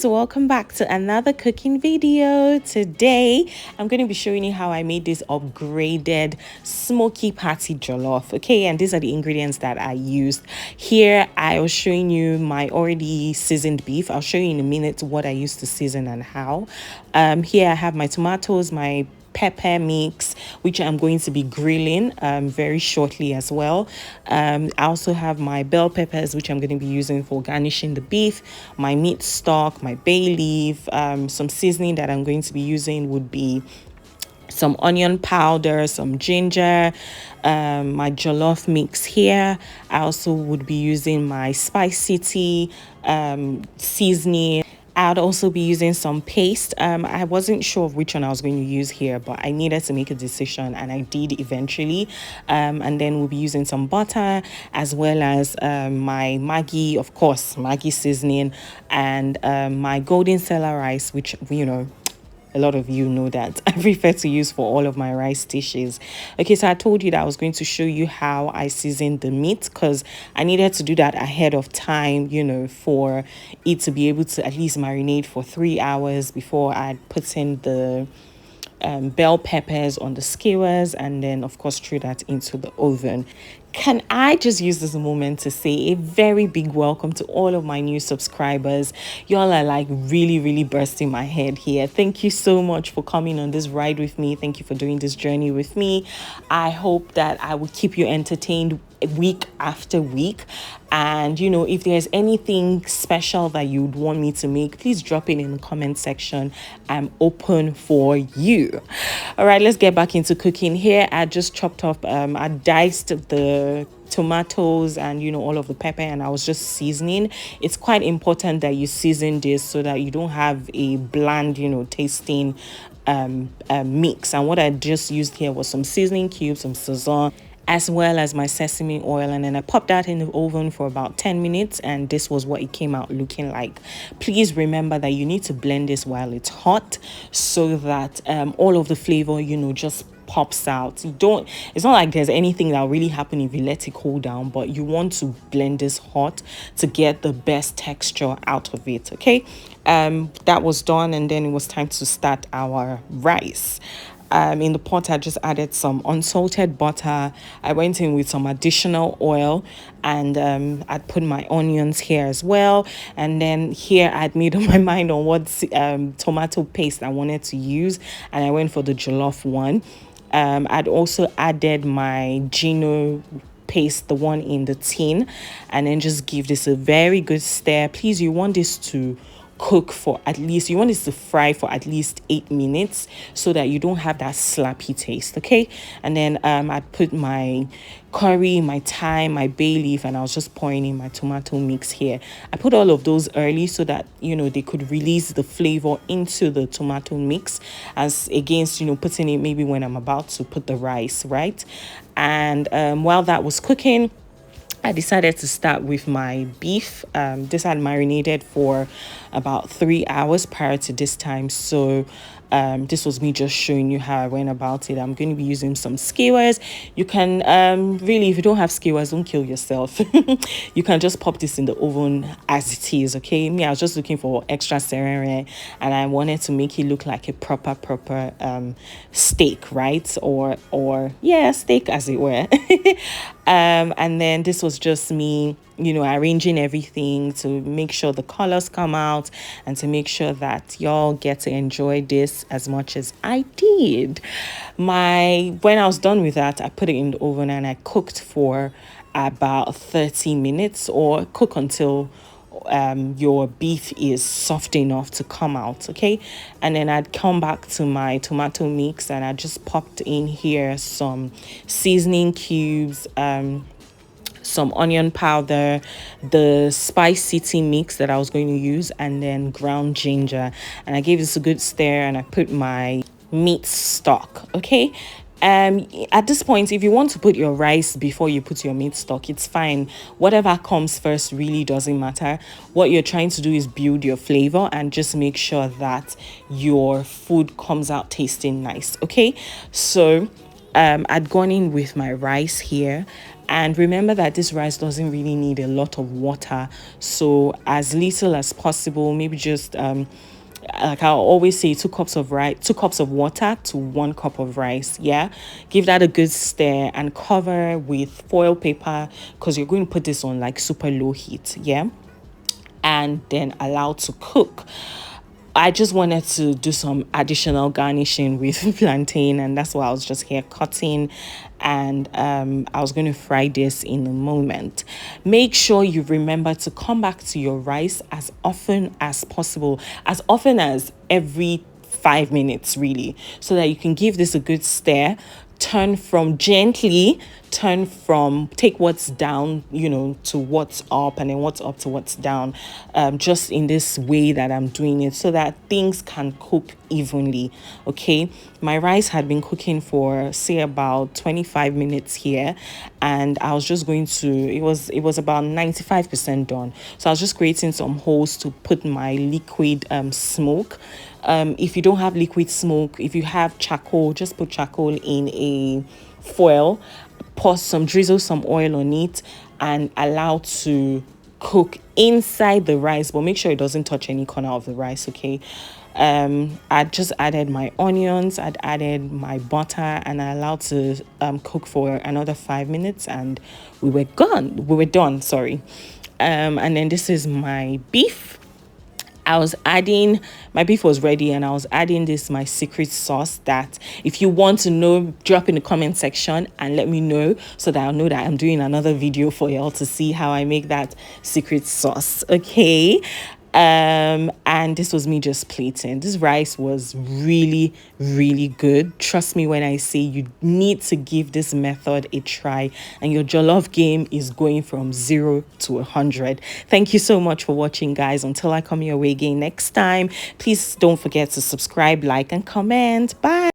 guys, welcome back to another cooking video. Today I'm going to be showing you how I made this upgraded smoky patty jollof. Okay, and these are the ingredients that I used. Here I was showing you my already seasoned beef. I'll show you in a minute what I used to season and how. Here I have my tomatoes, my pepper mix, which I'm going to be grilling very shortly as well. I also have my bell peppers, which I'm going to be using for garnishing the beef, my meat stock, my bay leaf, some seasoning that I'm going to be using would be some onion powder, some ginger, my jollof mix here. I also would be using my Spice City seasoning. I'd also be using some paste. I wasn't sure of which one I was going to use here, but I needed to make a decision and I did eventually. And then we'll be using some butter as well as my Maggi, of course, Maggi seasoning, and my golden cellar rice, which, a lot of you know that I prefer to use for all of my rice dishes. Okay, so I told you that I was going to show you how I seasoned the meat because I needed to do that ahead of time, for it to be able to at least marinate for 3 hours before I put in the bell peppers on the skewers and then of course threw that into the oven. Can I just use this moment to say a very big welcome to all of my new subscribers. Y'all are like really bursting my head here. Thank you so much for coming on this ride with me. Thank you for doing this journey with me. I hope that I will keep you entertained week after week, and if there's anything special that you'd want me to make, please drop it in the comment section. I'm open for you. All right, let's get back into cooking. Here I just chopped up I diced the tomatoes and all of the pepper, and I was just seasoning. It's quite important that you season this so that you don't have a bland tasting mix. And what I just used here was some seasoning cubes, some sazon, as well as my sesame oil, and then I popped that in the oven for about 10 minutes, and this was what it came out looking like. Please remember that you need to blend this while it's hot so that all of the flavor just pops out. It's not like there's anything that will really happen if you let it cool down, but you want to blend this hot to get the best texture out of it. Okay, that was done, and then it was time to start our rice. In the pot I just added some unsalted butter. I went in with some additional oil, and I'd put my onions here as well. And then here I'd made up my mind on what tomato paste I wanted to use, and I went for the jollof one. I'd also added my Gino paste, the one in the tin, and then just give this a very good stir. Please, you want this to cook for at least, you want this to fry for at least 8 minutes so that you don't have that slappy taste. Okay, and then I put my curry, my thyme, my bay leaf, and I was just pouring in my tomato mix here. I put all of those early so that they could release the flavor into the tomato mix, as against putting it maybe when I'm about to put the rice, right? And while that was cooking, I decided to start with my beef. This had marinated for about 3 hours prior to this time. So this was me just showing you how I went about it. I'm going to be using some skewers. You can really, if you don't have skewers, don't kill yourself. You can just pop this in the oven as it is. Okay, me, I was just looking for extra serene, and I wanted to make it look like a proper steak, right? Or yeah, steak as it were. And then this was just me arranging everything to make sure the colors come out and to make sure that y'all get to enjoy this as much as I did. When I was done with that, I put it in the oven and I cooked for about 30 minutes, or cook until your beef is soft enough to come out. Okay, and then I'd come back to my tomato mix, and I just popped in here some seasoning cubes, some onion powder, the Spice City mix that I was going to use, and then ground ginger. And I gave this a good stir, and I put my meat stock. Okay, at this point, if you want to put your rice before you put your meat stock, it's fine. Whatever comes first really doesn't matter. What you're trying to do is build your flavor and just make sure that your food comes out tasting nice. Okay, so I'd gone in with my rice here, And remember that this rice doesn't really need a lot of water, so as little as possible, maybe just like I always say, 2 cups of water to 1 cup of rice. Yeah, give that a good stir and cover with foil paper, because you're going to put this on like super low heat. Yeah, and then allow to cook. I just wanted to do some additional garnishing with plantain, and that's why I was just here cutting. And I was going to fry this in a moment. Make sure you remember to come back to your rice as often as possible, as often as every 5 minutes, really, so that you can give this a good stir. Turn from take what's down, to what's up, and then what's up to what's down, just in this way that I'm doing it, so that things can cook evenly. Okay, my rice had been cooking for, say, about 25 minutes here, and I was just going to, it was about 95% done, so I was just creating some holes to put my liquid smoke. If you don't have liquid smoke, if you have charcoal, just put charcoal in a foil, drizzle some oil on it, and allow to cook inside the rice, but make sure it doesn't touch any corner of the rice. Okay, I just added my onions, I'd added my butter, and I allowed to cook for another 5 minutes, and we were done, sorry. And then this is my beef. My beef was ready, and I was adding this, my secret sauce, that if you want to know, drop in the comment section and let me know, so that I'll know that I'm doing another video for y'all to see how I make that secret sauce. Okay, and this was me just plating. This rice was really, really good. Trust me when I say you need to give this method a try, and your jollof game is going from 0 to 100. Thank you so much for watching, guys. Until I come your way again next time, please don't forget to subscribe, like, and comment. Bye.